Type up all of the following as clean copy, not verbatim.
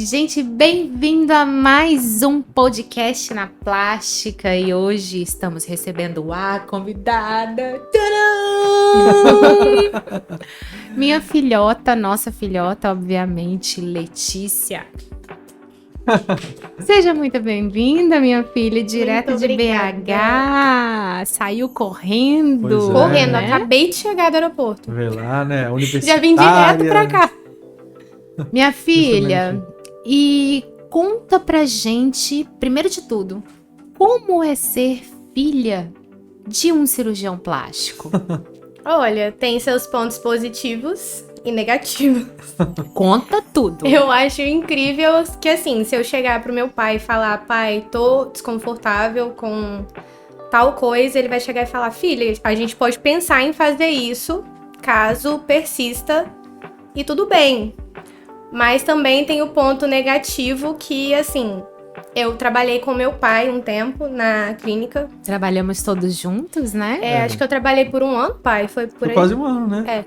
Gente, bem-vindo a mais um podcast na Plástica e hoje estamos recebendo a convidada. Tcharam! Minha filhota, nossa filhota, obviamente, Letícia. Seja muito bem-vinda, minha filha, direto de BH. Saiu correndo. Pois é. Correndo, né? acabei de chegar do aeroporto. Vê lá, né? Universitária. Já vim direto pra cá. Minha filha, e conta pra gente, primeiro de tudo, como é ser filha de um cirurgião plástico? Olha, tem seus pontos positivos e negativos. Conta tudo. Eu acho incrível que, assim, se eu chegar pro meu pai e falar, pai, tô desconfortável com tal coisa, ele vai chegar e falar, filha, a gente pode pensar em fazer isso caso persista e tudo bem. Mas também tem o ponto negativo que, assim, eu trabalhei com meu pai um tempo na clínica. Trabalhamos todos juntos, né? Acho que eu trabalhei por um ano, pai, foi por Foi aí. quase um ano, né?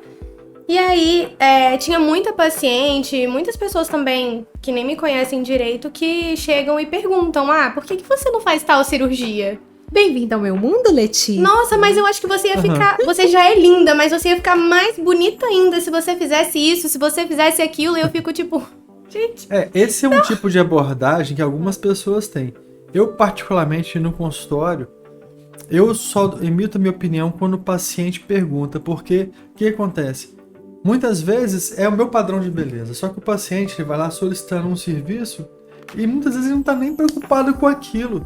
E aí, tinha muita paciente, muitas pessoas também que nem me conhecem direito, que chegam e perguntam, por que você não faz tal cirurgia? Bem-vinda ao meu mundo, Letícia. Nossa, mas eu acho que você ia ficar... Você já é linda, mas você ia ficar mais bonita ainda se você fizesse isso, se você fizesse aquilo. E eu fico tipo... Gente... Esse é um tipo de abordagem que algumas pessoas têm. Eu, particularmente, no consultório, eu só emito a minha opinião quando o paciente pergunta, porque o que acontece? Muitas vezes é o meu padrão de beleza, só que o paciente ele vai lá solicitando um serviço e muitas vezes ele não tá nem preocupado com aquilo.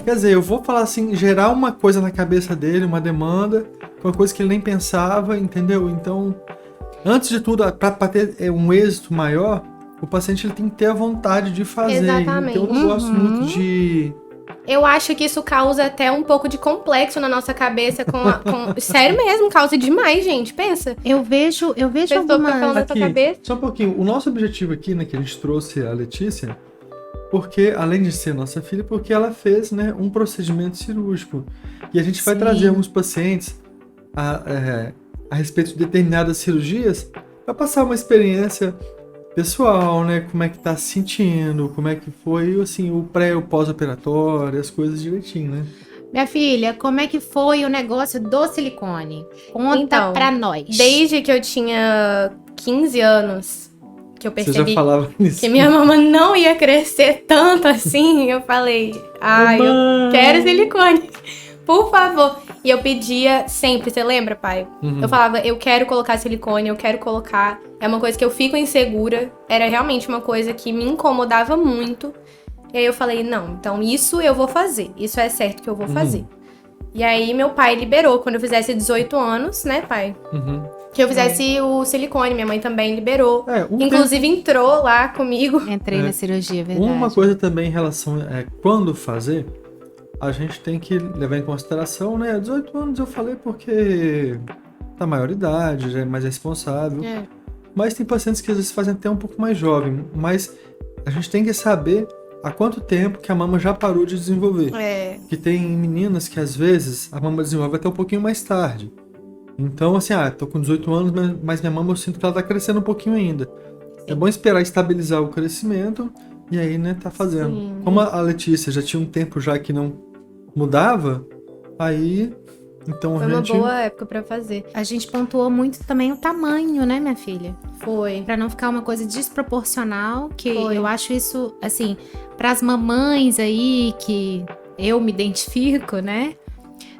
Quer dizer, eu vou falar assim, gerar uma coisa na cabeça dele, uma demanda, uma coisa que ele nem pensava, entendeu? Então, antes de tudo, para ter um êxito maior, o paciente ele tem que ter a vontade de fazer. Exatamente. Então, eu não gosto muito de... Eu acho que isso causa até um pouco de complexo na nossa cabeça. Sério mesmo, causa demais, gente. Pensa. Eu vejo algumas... na tua cabeça. Só um pouquinho. O nosso objetivo aqui, né, que a gente trouxe a Letícia, porque, além de ser nossa filha, porque ela fez, né, um procedimento cirúrgico. E a gente vai trazer alguns pacientes a respeito de determinadas cirurgias para passar uma experiência pessoal, né, como é que tá se sentindo, como é que foi, assim, o pré e o pós-operatório, as coisas direitinho, né? Minha filha, como é que foi o negócio do silicone? Conta Então, pra nós. Desde que eu tinha 15 anos, que eu Você percebi já falava nisso. que minha mama não ia crescer tanto assim, eu falei, eu quero silicone, por favor. E eu pedia sempre, você lembra, pai? Uhum. Eu falava, eu quero colocar silicone, eu quero colocar. É uma coisa que eu fico insegura, era realmente uma coisa que me incomodava muito. E aí eu falei, não, então isso eu vou fazer, isso é certo que eu vou fazer. E aí meu pai liberou, quando eu fizesse 18 anos, né, pai? Que eu fizesse o silicone, minha mãe também liberou. Inclusive entrou lá comigo. Entrei na cirurgia, verdade. Uma coisa também em relação a quando fazer, a gente tem que levar em consideração, né? 18 anos eu falei porque tá maior idade, já é mais responsável. Mas tem pacientes que às vezes fazem até um pouco mais jovem. Mas a gente tem que saber há quanto tempo que a mama já parou de desenvolver. Que tem meninas que às vezes a mama desenvolve até um pouquinho mais tarde. Então, assim, tô com 18 anos, mas minha mama eu sinto que ela tá crescendo um pouquinho ainda. É bom esperar estabilizar o crescimento e aí, né, tá fazendo. Sim. Como a Letícia já tinha um tempo já que não mudava, aí, então Foi a uma gente... boa época pra fazer. A gente pontuou muito também o tamanho, né, minha filha? Foi. Pra não ficar uma coisa desproporcional, que Foi. eu acho isso, assim, pras mamães aí, que eu me identifico, né?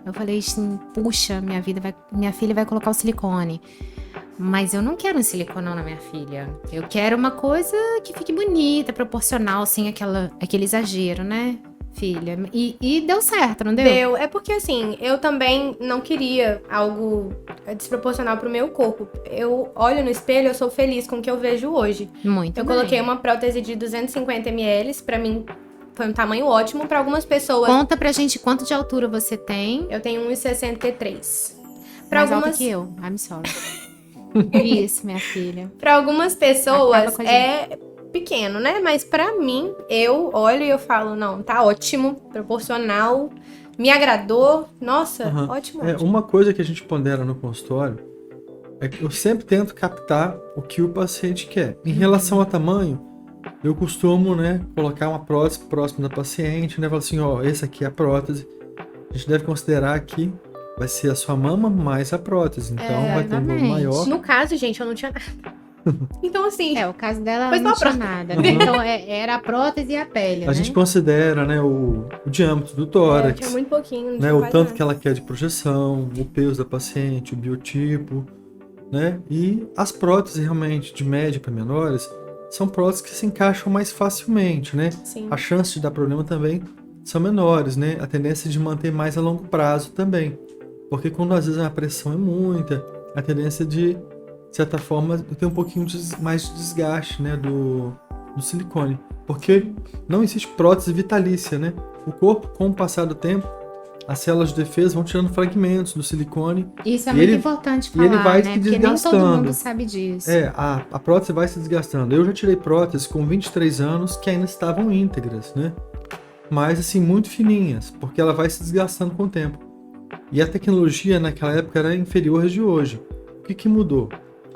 Eu falei assim, puxa, minha filha vai colocar o silicone. Mas eu não quero um siliconão na minha filha. Eu quero uma coisa que fique bonita, proporcional, assim, aquele exagero, né, filha? E deu certo, não deu? Deu. É porque, assim, eu também não queria algo desproporcional pro meu corpo. Eu olho no espelho, eu sou feliz com o que eu vejo hoje. Muito Eu bem. coloquei uma prótese de 250 ml, pra mim foi um tamanho ótimo. Pra algumas pessoas, Conta pra gente quanto de altura você tem. eu tenho 1,63. Pra Mais algumas, alta que eu. I'm sorry. Isso, minha filha. pra algumas Acaba pessoas com a é pequeno, né? Mas pra mim, eu olho e eu falo, não, tá ótimo, proporcional, me agradou. Nossa, ótimo. Uma coisa que a gente pondera no consultório é que eu sempre tento captar o que o paciente quer. Em relação ao tamanho, eu costumo, né, colocar uma prótese próximo da paciente, né, falar assim, ó, esse aqui é a prótese. A gente deve considerar que vai ser a sua mama mais a prótese, então vai ter um valor Exatamente. maior. No caso, gente, eu não tinha nada. Então, assim, O caso dela Foi não só a tinha nada, né? Então era a prótese e a pele, A né? gente considera, né, o diâmetro do eu tórax, tinha muito pouquinho, não né, tinha o quase tanto nada. que ela quer de projeção, o peso da paciente, o biotipo, né? E as próteses realmente de média para menores são próteses que se encaixam mais facilmente, né? Sim. A chance de dar problema também são menores, né? A tendência de manter mais a longo prazo também. Porque quando às vezes a pressão é muita, a tendência de certa forma ter um pouquinho mais de desgaste, né, do silicone. Porque não existe prótese vitalícia, né? O corpo, com o passar do tempo, as células de defesa vão tirando fragmentos do silicone. Isso é E muito ele- importante e ele falar, vai né? se Porque nem todo desgastando. mundo sabe disso. A prótese vai se desgastando. Eu já tirei próteses com 23 anos que ainda estavam íntegras, né? Mas assim, muito fininhas, porque ela vai se desgastando com o tempo. E a tecnologia naquela época era inferior às de hoje. O que mudou?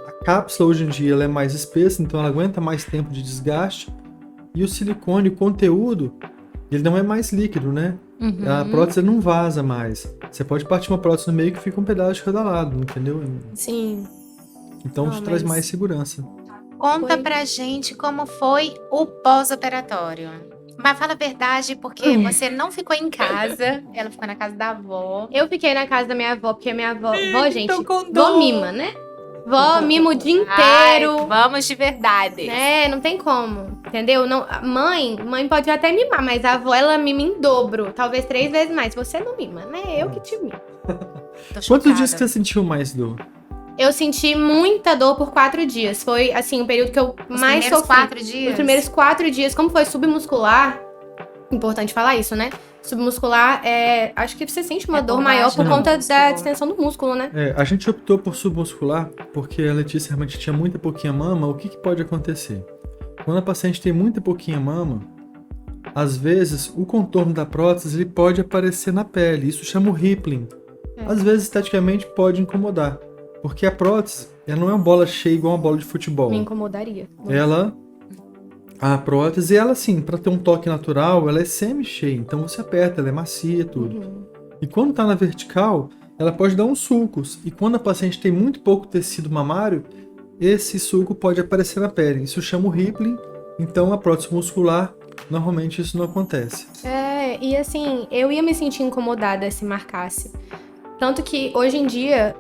A cápsula hoje em dia ela é mais espessa, então ela aguenta mais tempo de desgaste. E o silicone, o conteúdo, ele não é mais líquido, né? Uhum. A prótese não vaza mais. Você pode partir uma prótese no meio que fica um pedaço de cada lado, entendeu? Sim. Então Ah, isso traz mas- mais segurança. Conta Foi. pra gente como foi o pós-operatório. Mas fala a verdade, porque você não ficou em casa, ela ficou na casa da avó. Eu fiquei na casa da minha avó, porque a minha avó, gente, tô com vó dó. mima, né? Vó mima o dia Ai, inteiro. vamos de verdade. Né, não tem como, entendeu? Não, a mãe pode até mimar, mas a avó, ela mima em dobro, talvez 3 vezes mais. Você não mima, né? Eu que te mimo. Tô Quantos chocada. dias que você sentiu mais dor? Eu senti muita dor por 4 dias. Foi, assim, o período que eu Os mais primeiros sofri. 4 dias? Os primeiros 4 dias, como foi submuscular, importante falar isso, né? Submuscular, acho que você sente uma É dor por maior baixo por do conta da músculo. distensão do músculo, né? A gente optou por submuscular porque a Letícia realmente tinha muita pouquinha mama. O que pode acontecer? Quando a paciente tem muita pouquinha mama, às vezes o contorno da prótese ele pode aparecer na pele. Isso chama o rippling. Às vezes esteticamente pode incomodar, porque a prótese ela não é uma bola cheia igual uma bola de futebol. Me incomodaria. A prótese, ela assim, para ter um toque natural, ela é semi-cheia, então você aperta, ela é macia, tudo. Uhum. E quando tá na vertical, ela pode dar uns sulcos. E quando a paciente tem muito pouco tecido mamário, esse sulco pode aparecer na pele. Isso chama o rippling. Então a prótese muscular, normalmente isso não acontece. E assim, eu ia me sentir incomodada se marcasse. Tanto que hoje em dia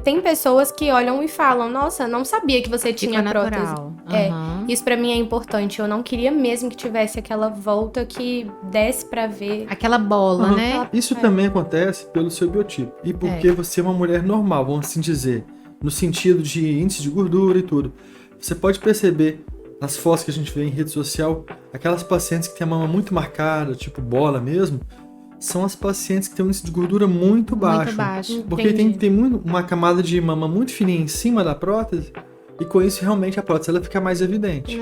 tem pessoas que olham e falam: nossa, não sabia que você tinha Ficou prótese. natural. É. Aham. Isso pra mim é importante. Eu não queria mesmo que tivesse aquela volta que desse pra ver. Aquela bola, Aham. né? Isso também acontece pelo seu biotipo. E porque você é uma mulher normal, vamos assim dizer. No sentido de índice de gordura e tudo. Você pode perceber nas fotos que a gente vê em rede social, aquelas pacientes que têm a mama muito marcada, tipo bola mesmo, são as pacientes que têm um índice de gordura muito baixo. Muito baixo. Porque Entendi. tem uma camada de mama muito fininha em cima da prótese, e com isso realmente a prótese ela fica mais evidente.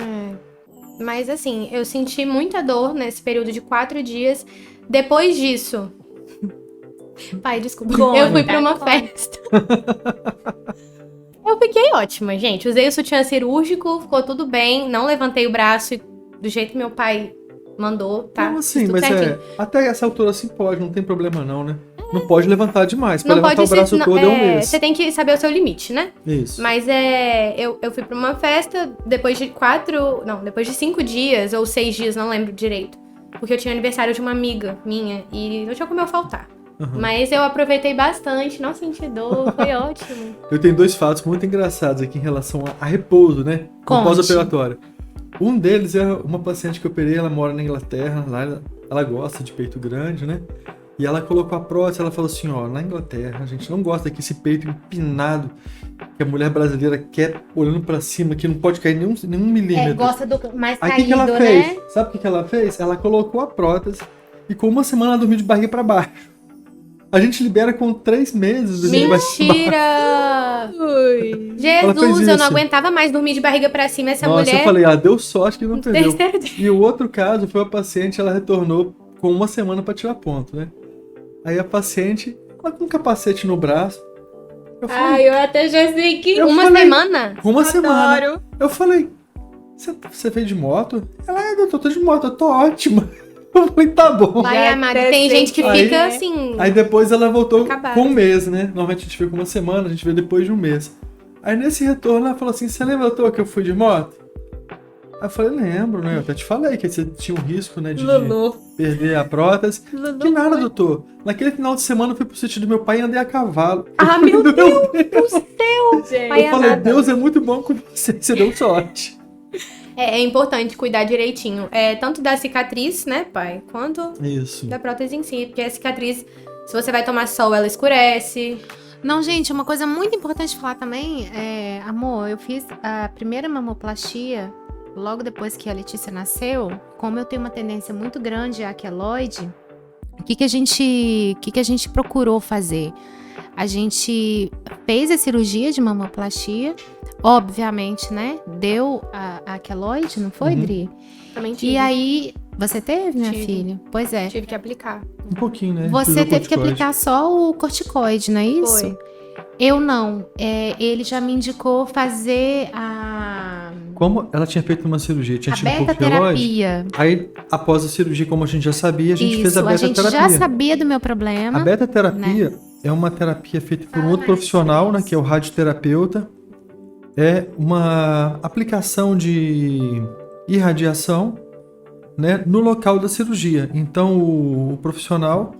Mas assim, eu senti muita dor nesse período de 4 dias. Depois disso. Pai, desculpa. Conta, Eu fui pra uma conta. festa. Eu fiquei ótima, gente. Usei o sutiã cirúrgico, ficou tudo bem. Não levantei o braço do jeito que meu pai mandou, tá? Como assim? Fiz tudo Mas certinho. até essa altura assim pode, não tem problema não, né? Não pode levantar demais. Pra Não levantar pode o braço ser. todo é um mês. Você tem que saber o seu limite, né? Isso. Mas eu fui pra uma festa depois de 5 dias ou 6 dias, não lembro direito. Porque eu tinha aniversário de uma amiga minha e não tinha como eu faltar. Uhum. Mas eu aproveitei bastante, não senti dor, foi ótimo. Eu tenho 2 fatos muito engraçados aqui em relação a repouso, né? Com Conte. pós-operatório. Um deles é uma paciente que eu operei, ela mora na Inglaterra, lá ela gosta de peito grande, né? E ela colocou a prótese, ela falou assim, ó, na Inglaterra a gente não gosta desse peito empinado que a mulher brasileira quer olhando pra cima, que não pode cair nenhum milímetro. Gosta do mais Aí o caído, que ela né? fez? Sabe o que ela fez? Ela colocou a prótese e com uma semana ela dormiu de barriga pra baixo. A gente libera com 3 meses dormir de barriga pra baixo. Mentira! Ela fez Jesus, eu isso. não aguentava mais dormir de barriga pra cima. Essa Nossa, mulher. eu falei, deu sorte que não perdeu. Terceiro dia. E o outro caso foi a paciente, ela retornou com 1 semana pra tirar ponto, né? Aí a paciente, ela com um capacete no braço. Eu falei, Ai, eu até já sei que. Eu Uma falei- semana? com 1 semana. Eu falei, Você veio de moto? Ela, doutor, tô de moto, eu tô ótima. Eu falei, tá bom. Vai, amada. Tem gente que Aí- fica assim. Aí depois ela voltou Acabado. com um mês, né? Normalmente a gente vê com uma semana, a gente vê depois de um mês. Aí nesse retorno ela falou assim, você lembra, doutor, que eu fui de moto? Aí eu falei, lembro, né? Eu até te falei que você tinha um risco, né, de perder a prótese. Que nada, doutor. Naquele final de semana eu fui pro sítio do meu pai e andei a cavalo. Ah, meu Deus do céu! Gente. Vai, Eu falei, amada. Deus é muito bom com você, você deu sorte. É importante cuidar direitinho. Tanto da cicatriz, né, pai? Quanto Isso. da prótese em si. Porque a cicatriz, se você vai tomar sol, ela escurece. Não, gente, uma coisa muito importante falar também amor, eu fiz a primeira mamoplastia logo depois que a Letícia nasceu. Como eu tenho uma tendência muito grande à queloide, o que a gente procurou fazer? A gente fez a cirurgia de mamoplastia, obviamente, né? Deu a queloide, não foi, Uhum. Dri? Também tive. E aí, você teve, minha Tive. filha? Pois é. Tive que aplicar. Um pouquinho, né? Você Usou teve que corticoide. aplicar só o corticoide, não é isso? Foi. Eu não. Ele já me indicou fazer a Como ela tinha feito uma cirurgia, tinha tido um pouco de relógio. beta-terapia. Aí, após a cirurgia, como a gente já sabia, a gente fez a Isso, a gente beta-terapia. já sabia do meu problema. A beta-terapia é uma terapia feita por um outro profissional, né, que é o radioterapeuta. É uma aplicação de irradiação, né, no local da cirurgia. Então, o profissional,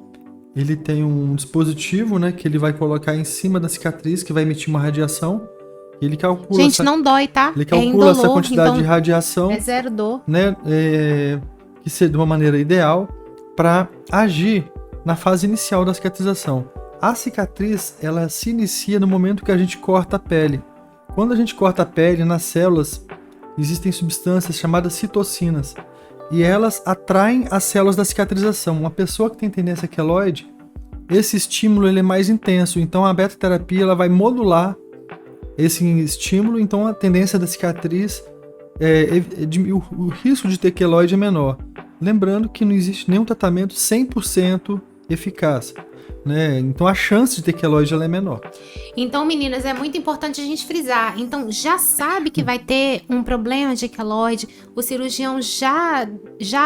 ele tem um dispositivo, né, que ele vai colocar em cima da cicatriz, que vai emitir uma radiação. E ele calcula, Gente, não dói, tá? ele É calcula indolor, essa quantidade então de radiação, é zero dor. né, que seja de uma maneira ideal para agir na fase inicial da cicatrização. A cicatriz, ela se inicia no momento que a gente corta a pele. Quando a gente corta a pele, nas células existem substâncias chamadas citocinas e elas atraem as células da cicatrização. Uma pessoa que tem tendência queloide, esse estímulo ele é mais intenso, então a beta-terapia ela vai modular esse estímulo, então a tendência da cicatriz, o risco de ter queloide é menor. Lembrando que não existe nenhum tratamento 100% eficaz, né? Então a chance de ter queloide ela é menor. Então, meninas, é muito importante a gente frisar. Então, já sabe que vai ter um problema de queloide, o cirurgião já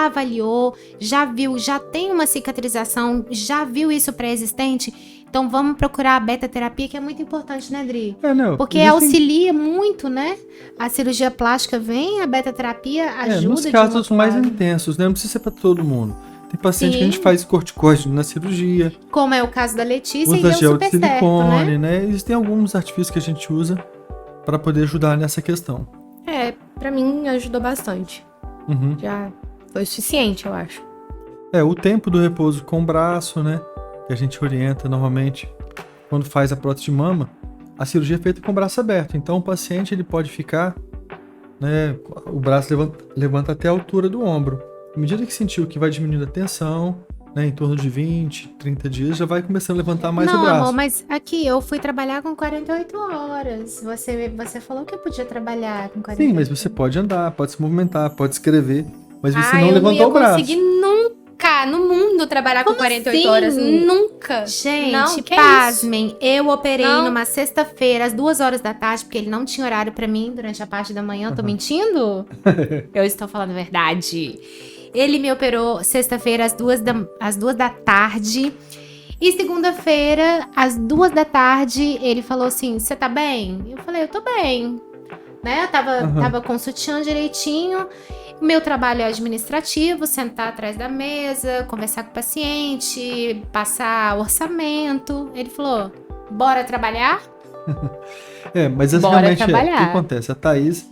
avaliou, já viu, já tem uma cicatrização, já viu isso pré-existente. Então, vamos procurar a beta-terapia, que é muito importante, né, Dri? Não, Porque existem- auxilia muito, né? A cirurgia plástica vem, a beta-terapia ajuda nos de casos um mais lado. intensos, né? Não precisa ser para todo mundo. Tem paciente que a gente Sim. faz corticoide na cirurgia, Como é o caso da Letícia, e usa deu gel de super certo, silicone, né? né? Existem alguns artifícios que a gente usa para poder ajudar nessa questão. Pra mim ajudou bastante. Uhum. Já foi o suficiente, eu acho. O tempo do repouso com o braço, né? Que a gente orienta normalmente quando faz a prótese de mama. A cirurgia é feita com o braço aberto. Então o paciente ele pode ficar, né? O braço levanta até a altura do ombro. À medida que sentiu que vai diminuindo a tensão, né? Em torno de 20, 30 dias, já vai começando a levantar mais Não, o braço. amor, mas aqui eu fui trabalhar com 48 horas. Você falou que eu podia trabalhar com 48 Sim, mas você pode andar, pode se movimentar, pode escrever, mas você não eu não levantou ia o braço. conseguir nunca no mundo trabalhar com Como 48 assim? horas. Nunca. Gente, Não, que pasmem, eu operei Não. numa sexta-feira, às 2 horas da tarde, porque ele não tinha horário pra mim durante a parte da manhã. Eu tô mentindo? Eu estou falando a verdade. Ele me operou sexta-feira às 2 da tarde. E segunda-feira, às 2 da tarde, ele falou assim: você tá bem? Eu falei: eu tô bem. Né? Eu tava com o sutiã direitinho. O meu trabalho é administrativo, sentar atrás da mesa, conversar com o paciente, passar orçamento. Ele falou: bora trabalhar? Mas Bora realmente o que trabalhar. acontece? A Thaís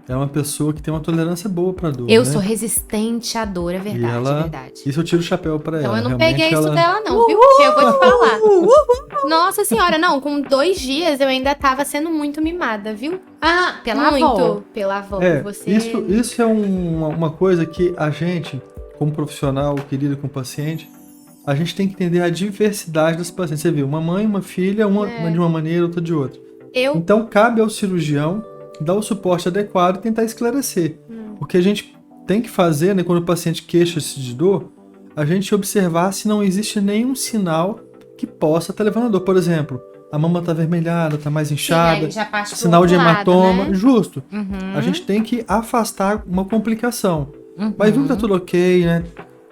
é uma pessoa que tem uma tolerância boa pra dor, Eu né? sou resistente à dor, é verdade, E ela- é verdade. Isso eu tiro o chapéu pra Então ela. eu não Realmente peguei isso ela... dela, não, viu? Porque eu vou te falar. Nossa senhora, não, com 2 dias eu ainda tava sendo muito mimada, viu? Ah, pela muito. avó. Pela avó. Você. Isso é uma coisa que a gente, como profissional que lida com o paciente, a gente tem que entender a diversidade dos pacientes. Você viu, uma mãe, uma filha, uma de uma maneira, outra de outra. Então, cabe ao cirurgião dar o suporte adequado e tentar esclarecer. O que a gente tem que fazer, né, quando o paciente queixa-se de dor, a gente observar se não existe nenhum sinal que possa estar levando a dor. Por exemplo, a mama tá avermelhada, tá mais inchada, aí já parte pro sinal de outro lado, hematoma. né? Justo. Uhum. A gente tem que afastar uma complicação. Uhum. Mas viu que tá tudo ok, né?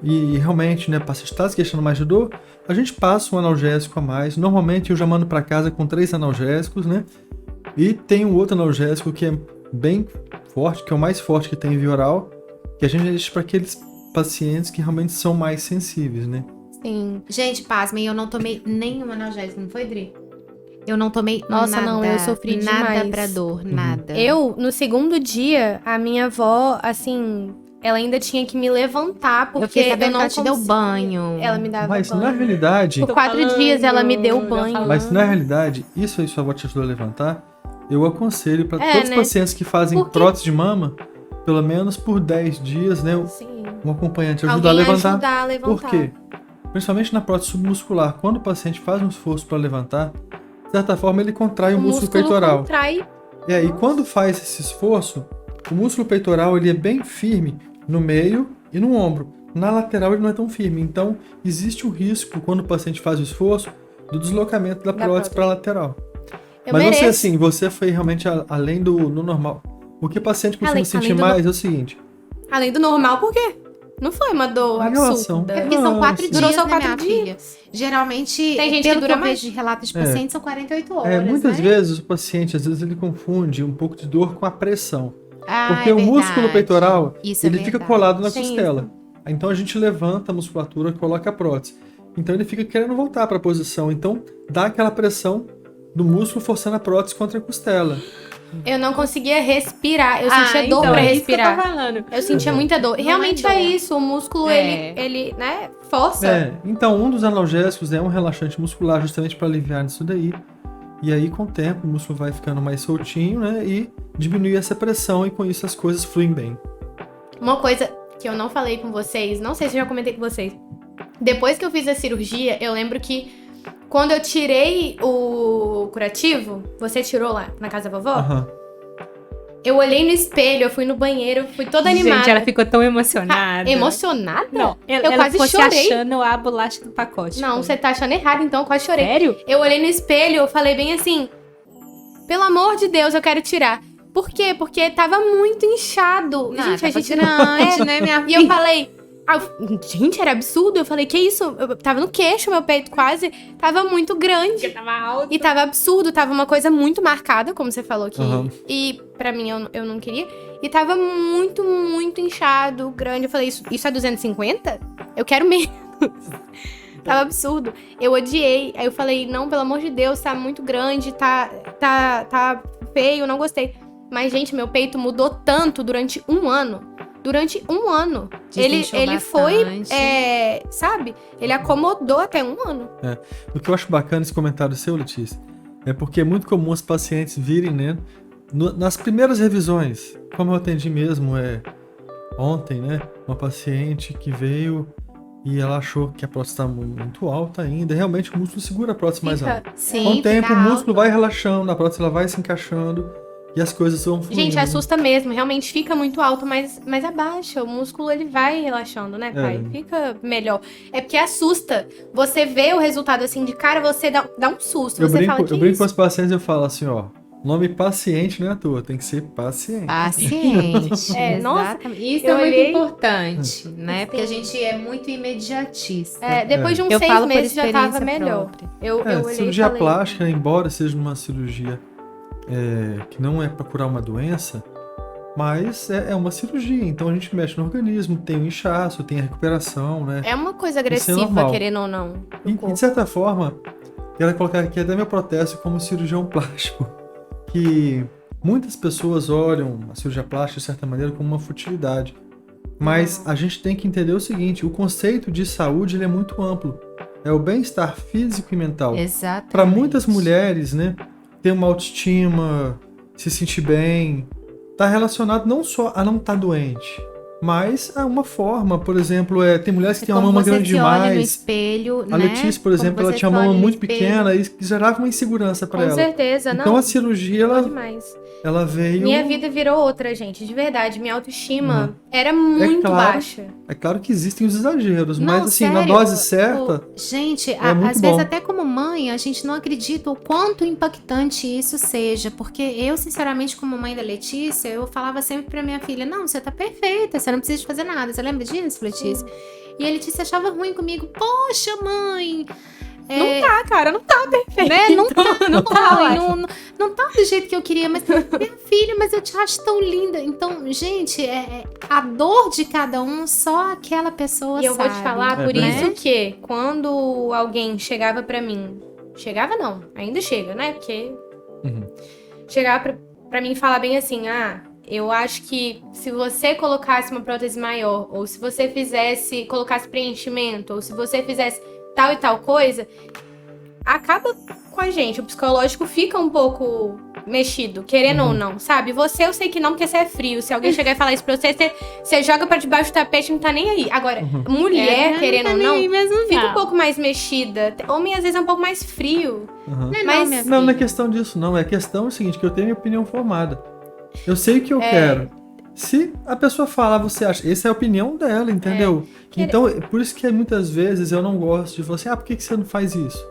E realmente, né, paciente está se queixando mais de dor, a gente passa um analgésico a mais. Normalmente eu já mando para casa com 3 analgésicos, né? E tem um outro analgésico que é bem forte, que é o mais forte que tem em via oral, que a gente deixa para aqueles pacientes que realmente são mais sensíveis, né? Sim. Gente, pasmem, eu não tomei nenhum analgésico, não foi, Dri? Eu não tomei Nossa, nada, não, eu sofri nada demais. pra dor, nada. No segundo dia, a minha avó, assim, ela ainda tinha que me levantar, porque eu fiquei sabendo não que ela te deu conseguia. banho. Ela me dava Mas banho. na realidade, Por 4 dias ela me deu banho. mas na realidade, isso aí sua avó te ajudou a levantar, eu aconselho para todos né? os pacientes que fazem Porque- prótese de mama, pelo menos por 10 dias, né? Sim. Um acompanhante ajuda Alguém a levantar. ajudar a levantar. Por quê? Principalmente na prótese submuscular, quando o paciente faz um esforço para levantar, de certa forma ele contrai o músculo peitoral. Contrai. E aí, quando faz esse esforço, o músculo peitoral ele é bem firme no meio e no ombro. Na lateral ele não é tão firme. Então, existe o risco, quando o paciente faz o esforço, do deslocamento da prótese para a lateral. Mas você, assim, você foi realmente além do normal. O que o paciente costuma sentir além do mais é o seguinte. Além do normal, por quê? Não foi uma dor Uma relação. absurda. É porque são 4 sim. dias, Durou só né, 4 minha filha? Geralmente, Tem gente que pelo dura eu mais. vejo de relatos de pacientes, são 48 horas, Muitas né? vezes o paciente, às vezes, ele confunde um pouco de dor com a pressão. Ah, Porque é o músculo verdade. peitoral, Isso é ele fica verdade. colado na Sim, costela. Então a gente levanta a musculatura, coloca a prótese. Então ele fica querendo voltar para a posição. Então dá aquela pressão do músculo forçando a prótese contra a costela. Eu não conseguia respirar. Eu sentia dor então, pra é isso que eu tô respirar. falando. Eu sentia muita dor. Não Realmente é dor. é isso. O músculo, É. ele, né, força. Então um dos analgésicos é um relaxante muscular justamente para aliviar isso daí. E aí com o tempo o músculo vai ficando mais soltinho, né? E diminui essa pressão e com isso as coisas fluem bem. Uma coisa que eu não falei com vocês, não sei se eu já comentei com vocês. Depois que eu fiz a cirurgia, eu lembro que quando eu tirei o curativo, você tirou lá na casa da vovó? Aham. Eu olhei no espelho, eu fui no banheiro, fui toda animada. Gente, ela ficou tão emocionada. Emocionada? Não, eu ela quase ficou chorei. se achando a bolacha do pacote. Não, você tá achando errado, então eu quase chorei. Sério? Eu olhei no espelho, eu falei bem assim, pelo amor de Deus, eu quero tirar. Por quê? Porque tava muito inchado. Não, gente, a tava gente grande, né, minha E eu falei, gente, era absurdo. Eu falei, que isso? Eu tava no queixo, meu peito quase. Tava muito grande. tava alto. E tava absurdo, tava uma coisa muito marcada, como você falou aqui. Aham. E pra mim, eu não queria. E tava muito, muito inchado, grande. Eu falei, isso é 250? Eu quero menos. Tava absurdo. Eu odiei. Aí eu falei, não, pelo amor de Deus, tá muito grande, tá feio, não gostei. Mas, gente, meu peito mudou tanto durante um ano. Durante um ano. Desinchou Ele foi, bastante. sabe? Ele acomodou até um ano. O que eu acho bacana esse comentário seu, Letícia, é porque é muito comum os pacientes virem, né? Nas primeiras revisões, como eu atendi mesmo ontem, né? Uma paciente que veio e ela achou que a prótese está muito alta ainda. Realmente o músculo segura a prótese mais alta. Sim, Com o tempo, fica o músculo alto. vai relaxando, a prótese ela vai se encaixando e as coisas vão fluindo. Gente, assusta mesmo. Realmente fica muito alto, mas abaixa. O músculo, ele vai relaxando, né, pai? Fica melhor. É porque assusta. Você vê o resultado assim de cara, você dá um susto. Eu Você brinco, fala, que eu brinco isso? com os pacientes e eu falo assim, ó. Nome paciente não é à toa, tem que ser paciente. Paciente. Nossa, Exatamente. Isso eu é muito olhei- importante, né? Porque a Sim. gente é muito imediatista. Depois de uns Eu 6 falo por meses já tava experiência melhor. própria. Eu olhei e Cirurgia falei, plástica, embora seja uma cirurgia que não é para curar uma doença, mas é uma cirurgia, então a gente mexe no organismo, tem o inchaço, tem a recuperação, né? é uma coisa Isso é agressiva, normal. querendo ou não. do E, corpo. de certa forma, quero colocar aqui até meu protesto como cirurgião plástico, que muitas pessoas olham a cirurgia plástica, de certa maneira, como uma futilidade. Mas a gente tem que entender o seguinte, o conceito de saúde ele é muito amplo. É o bem-estar físico e mental. Exatamente. Para muitas mulheres, né, ter uma autoestima, se sentir bem, está relacionado não só a não estar doente, mas a uma forma, por exemplo, tem mulheres que têm uma Como mama você grande se olha no demais. espelho, A né? Letícia, por Como exemplo, ela você tinha se uma mama olha no muito espelho. pequena e gerava uma insegurança para Com ela. certeza, Então não. a cirurgia, Bom ela, demais. ela veio... Minha vida virou outra, gente. De verdade, minha autoestima era muito claro. baixa. É claro que existem os exageros, Não, mas assim, na sério, dose certa... Gente, muito às vezes bom. até como mãe, a gente não acredita o quanto impactante isso seja, porque eu, sinceramente, como mãe da Letícia, eu falava sempre pra minha filha, não, você tá perfeita, você não precisa de fazer nada. Você lembra disso, Letícia? E a Letícia achava ruim comigo. Poxa, mãe... Não tá, cara, não tá perfeito. Né? Não tá, ué. não tá do jeito que eu queria, mas minha filha, mas eu te acho tão linda. Então, gente, a dor de cada um, só aquela pessoa E eu sabe. vou te falar, por né? isso que quando alguém chegava pra mim, chegava não, ainda chega, né? Porque chegava pra mim e falar bem assim, eu acho que se você colocasse uma prótese maior, ou se você colocasse preenchimento, ou se você fizesse tal e tal coisa, acaba com a gente. O psicológico fica um pouco mexido, querendo ou não, sabe? Você, eu sei que não, porque você é frio. Se alguém chegar e falar isso pra você, você joga pra debaixo do tapete e não tá nem aí. Agora, mulher, querendo ou não, fica um pouco mais mexida. Homem, às vezes, é um pouco mais frio. Mas Não é questão disso, não. É questão seguinte, que eu tenho minha opinião formada. Eu sei o que eu quero. Se a pessoa falar, você acha... Essa é a opinião dela, entendeu? Então, por isso que muitas vezes eu não gosto de falar assim, por que você não faz isso?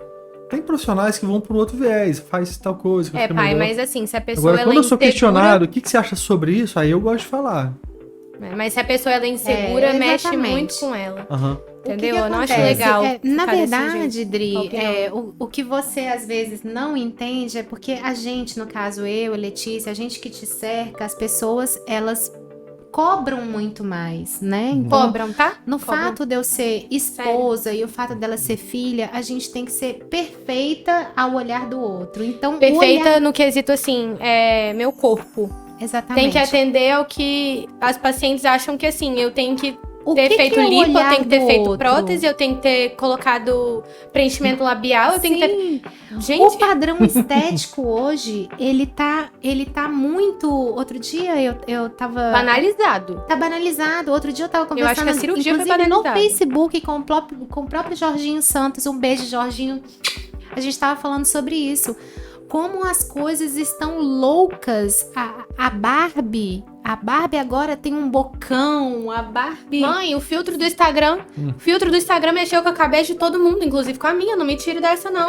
Tem profissionais que vão por outro viés, faz tal coisa. Que fica pai, melhor. mas assim, se a pessoa Agora, ela quando eu sou insegura, questionado, o que você acha sobre isso? Aí eu gosto de falar. Mas se a pessoa ela é insegura, mexe exatamente. muito com ela. Entendeu? O que Eu não acho acontece? legal. Na ficar desse verdade, jeito. Dri, Opinião. o que você às vezes não entende é porque a gente, no caso eu, a Letícia, a gente que te cerca, as pessoas, elas cobram muito mais, né? Então, Cobram, tá? no Cobram. fato de eu ser esposa e o fato dela ser filha, a gente tem que ser perfeita ao olhar do outro. Então, Perfeita no quesito assim, meu corpo. Exatamente. Tem que atender ao que as pacientes acham que assim, eu tenho que O ter que feito que é o lipo, eu olhar tenho que ter do feito outro? prótese, eu tenho que ter colocado preenchimento labial, eu tenho que ter. Sim. Gente, O padrão estético hoje, ele tá muito... Outro dia eu tava... banalizado. Tá banalizado. Outro dia eu tava Eu acho conversando, que a cirurgia foi inclusive no banalizada. Facebook com o próprio Jorginho Santos. Um beijo, Jorginho. A gente tava falando sobre isso. Como as coisas estão loucas. A Barbie agora tem um bocão. A Barbie... Mãe, o filtro do Instagram. O filtro do Instagram mexeu com a cabeça de todo mundo, inclusive com a minha. Não me tire dessa, não.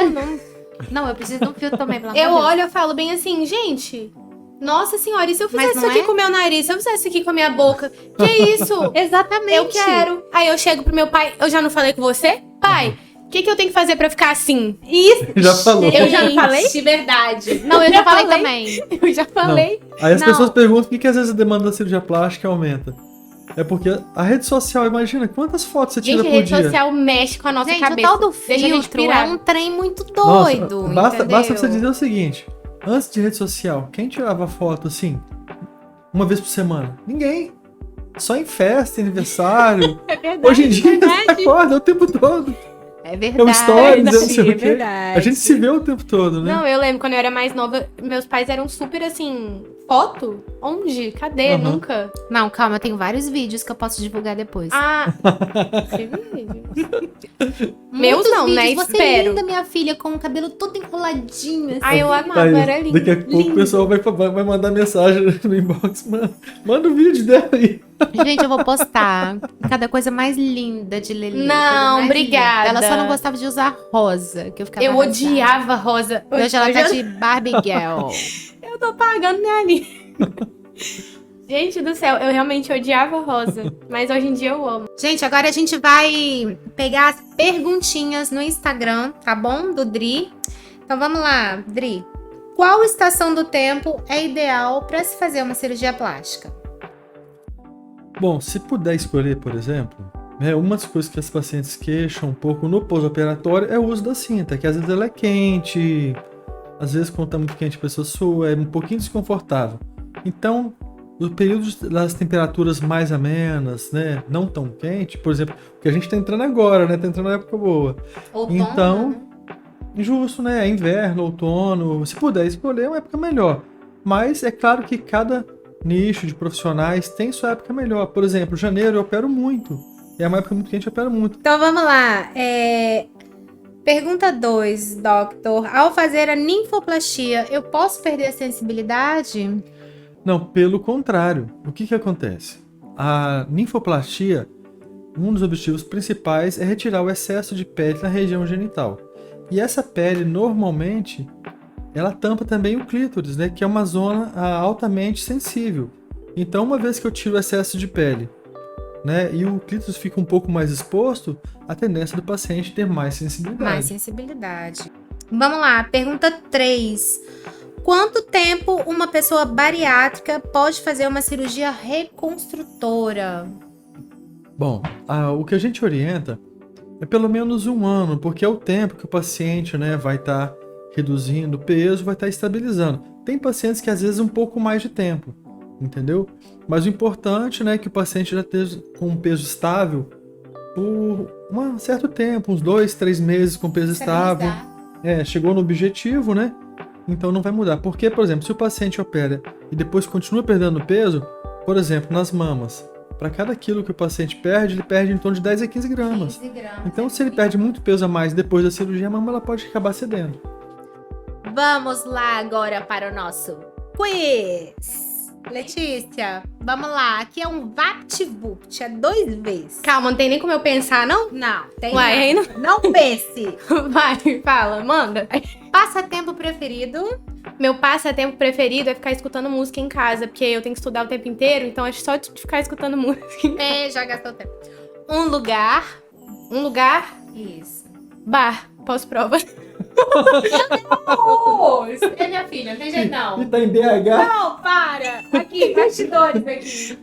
Não, eu preciso de um filtro também, pelo amor Eu de Deus. olho e falo bem assim, gente. Nossa senhora, e se eu Mas fizesse isso não aqui é? com o meu nariz? Se eu fizesse isso aqui com a minha boca? Que isso? Exatamente. Eu quero. Aí eu chego pro meu pai, eu já não falei com você? Pai, o que eu tenho que fazer pra ficar assim? Isso. Já falou. Eu já falei? De verdade. Não, eu já falei também. Eu já falei. Aí as Não. pessoas perguntam por que às vezes a demanda da cirurgia plástica aumenta. É porque a rede social, imagina quantas fotos você tira Gente, a por rede dia. social mexe com a nossa Gente, cabeça. o tal do Deixa a gente filtro é pirar. um trem muito Nossa, doido, basta entendeu? você dizer o seguinte: antes de rede social, quem tirava foto assim, uma vez por semana? Ninguém. Só em festa, aniversário. É verdade. Hoje em dia, você acorda o tempo todo. É verdade. É um stories, eu não sei o é quê. verdade. A gente se vê o tempo todo, né? Não, eu lembro quando eu era mais nova, meus pais eram super assim, foto? Onde? Cadê? Aham. Nunca. Não, calma, eu tenho vários vídeos que eu posso divulgar depois. Ah, que vídeo. Muitos meus não, né? vídeos. Você é Espero. linda, minha filha, com o cabelo todo enroladinho. Assim. Ai, eu amava, Aí, era lindo. daqui a pouco o pessoal vai mandar mensagem no inbox. Manda o vídeo dela aí. Gente, eu vou postar cada coisa mais linda de Lelê. Não, coisa mais obrigada. linda. Ela só não gostava de usar rosa, que eu ficava Eu arrasada. odiava rosa. Hoje ela tá de Barbie Girl. Eu tô pagando minha linha. Gente do céu, eu realmente odiava rosa. Mas hoje em dia eu amo. Gente, agora a gente vai pegar as perguntinhas no Instagram, tá bom? Do Dri. Então vamos lá, Dri. Qual estação do tempo é ideal para se fazer uma cirurgia plástica? Bom, se puder escolher, por exemplo, uma das coisas que as pacientes queixam um pouco no pós-operatório é o uso da cinta, que às vezes ela é quente, às vezes quando tá muito quente a pessoa sua, é um pouquinho desconfortável. Então, o período das temperaturas mais amenas, né, não tão quente, por exemplo, que a gente tá entrando agora, né, tá entrando na época boa. Outono, Então, né? justo, né, inverno, outono, se puder escolher é uma época melhor. Mas é claro que cada nicho de profissionais tem sua época melhor. Por exemplo, janeiro eu opero muito. É uma época muito quente, eu opero muito. Então vamos lá. Pergunta 2, doctor. Ao fazer a ninfoplastia, eu posso perder a sensibilidade? Não, pelo contrário. O que acontece? A ninfoplastia, um dos objetivos principais é retirar o excesso de pele na região genital. E essa pele, normalmente, ela tampa também o clítoris, né? Que é uma zona altamente sensível. Então, uma vez que eu tiro o excesso de pele, né, e o clítoris fica um pouco mais exposto, a tendência do paciente ter mais sensibilidade. Mais sensibilidade. Vamos lá, pergunta 3. Quanto tempo uma pessoa bariátrica pode fazer uma cirurgia reconstrutora? Bom, o que a gente orienta é pelo menos 1 ano, porque é o tempo que o paciente, né, vai estar reduzindo o peso, vai estar estabilizando. Tem pacientes que às vezes um pouco mais de tempo, entendeu? Mas o importante, né, é que o paciente já esteja com um peso estável por um certo tempo, uns 2, 3 meses com peso estável. Chegou no objetivo, né? Então não vai mudar. Porque, por exemplo, se o paciente opera e depois continua perdendo peso, por exemplo, nas mamas, para cada quilo que o paciente perde, ele perde em torno de 10 a 15 gramas. 15 gramas. Então, se ele perde muito peso a mais depois da cirurgia, a mama ela pode acabar cedendo. Vamos lá agora para o nosso quiz. Letícia, vamos lá. Aqui é um VaptVupt, é 2 vezes. Calma, não tem nem como eu pensar, não? Não, tem Uai, aí não pense. Vai, fala, manda. Passatempo preferido? Meu passatempo preferido é ficar escutando música em casa, porque eu tenho que estudar o tempo inteiro, então é só de ficar escutando música. Já gastou tempo. Um lugar? Isso. Bar, pós-prova. É minha filha, não tem jeito não. E tá em BH? Não, para. Aqui, bastidores aqui.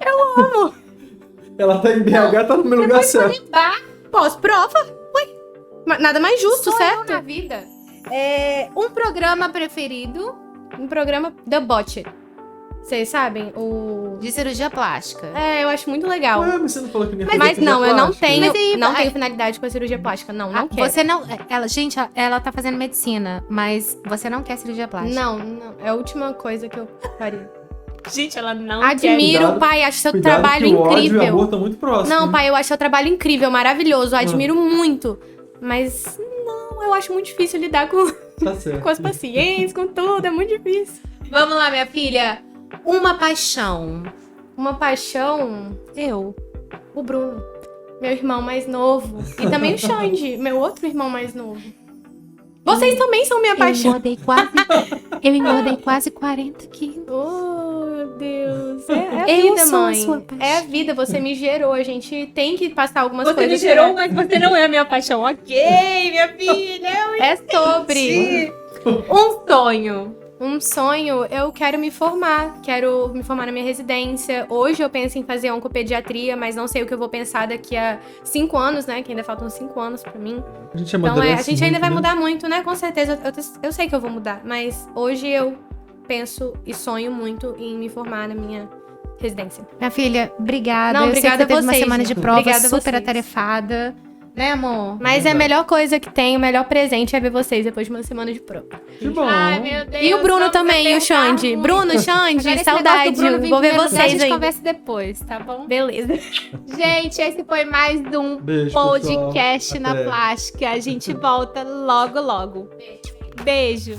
Ela tá em BH, tá no meu lugar certo. Bar, Pós-prova? Ué, nada mais justo, sou eu certo? na vida. Um programa preferido Um programa The Botched. Vocês sabem? de cirurgia plástica. Eu acho muito legal. Ué, mas você não falou que nem Mas não, eu não tenho, Mas aí, não tenho finalidade com a cirurgia plástica. Não quero. Você não. Gente, ela tá fazendo medicina, mas você não quer cirurgia plástica. Não. É a última coisa que eu faria. Gente, ela não Admiro, Cuidado- pai, acho seu Cuidado trabalho que o ódio e o incrível. amor estão muito próximos. Não, né? pai, eu acho seu trabalho incrível, maravilhoso. Eu admiro muito. Mas não, eu acho muito difícil lidar com Tá certo. as pacientes, com tudo. É muito difícil. Vamos lá, minha filha. Uma paixão. Uma paixão, Eu. o Bruno. Meu irmão mais novo. E também o Xande, meu outro irmão mais novo. Vocês também são minha paixão. Eu engordei quase 40 quilos. Oh, meu Deus. É a Eu vida, sou a mãe. sua paixão. É a vida, você me gerou. A gente tem que passar algumas Você coisas. me gerou, mas você não é a minha paixão. Ok, minha filha. É sobre Um sonho. um sonho. Eu quero me formar na minha residência. Hoje eu penso em fazer oncopediatria, mas não sei o que eu vou pensar daqui a 5 anos, né? Que ainda faltam 5 anos pra mim. A gente Então amadurece a gente ainda muito, vai né? mudar muito, né? Com certeza. Eu sei que eu vou mudar, mas hoje eu penso e sonho muito em me formar na minha residência. Minha filha, obrigada. Não, Eu sei que obrigada você teve a uma vocês, semana de gente. prova Obrigada a super vocês. atarefada. Né, amor? Mas a melhor coisa que tem, o melhor presente é ver vocês depois de uma semana de prova. Que bom. Ai, meu Deus. E o Bruno vamos também, e o apertar Xande. muito. Bruno, Xande, Agora esse saudade. negócio do Bruno vir Vou ver em primeiro lugar, vocês A gente ainda. conversa depois, tá bom? Beleza. Gente, esse foi mais um Beijo, podcast pessoal. na Até. plástica. A gente volta logo, logo. Beijo. Beijo.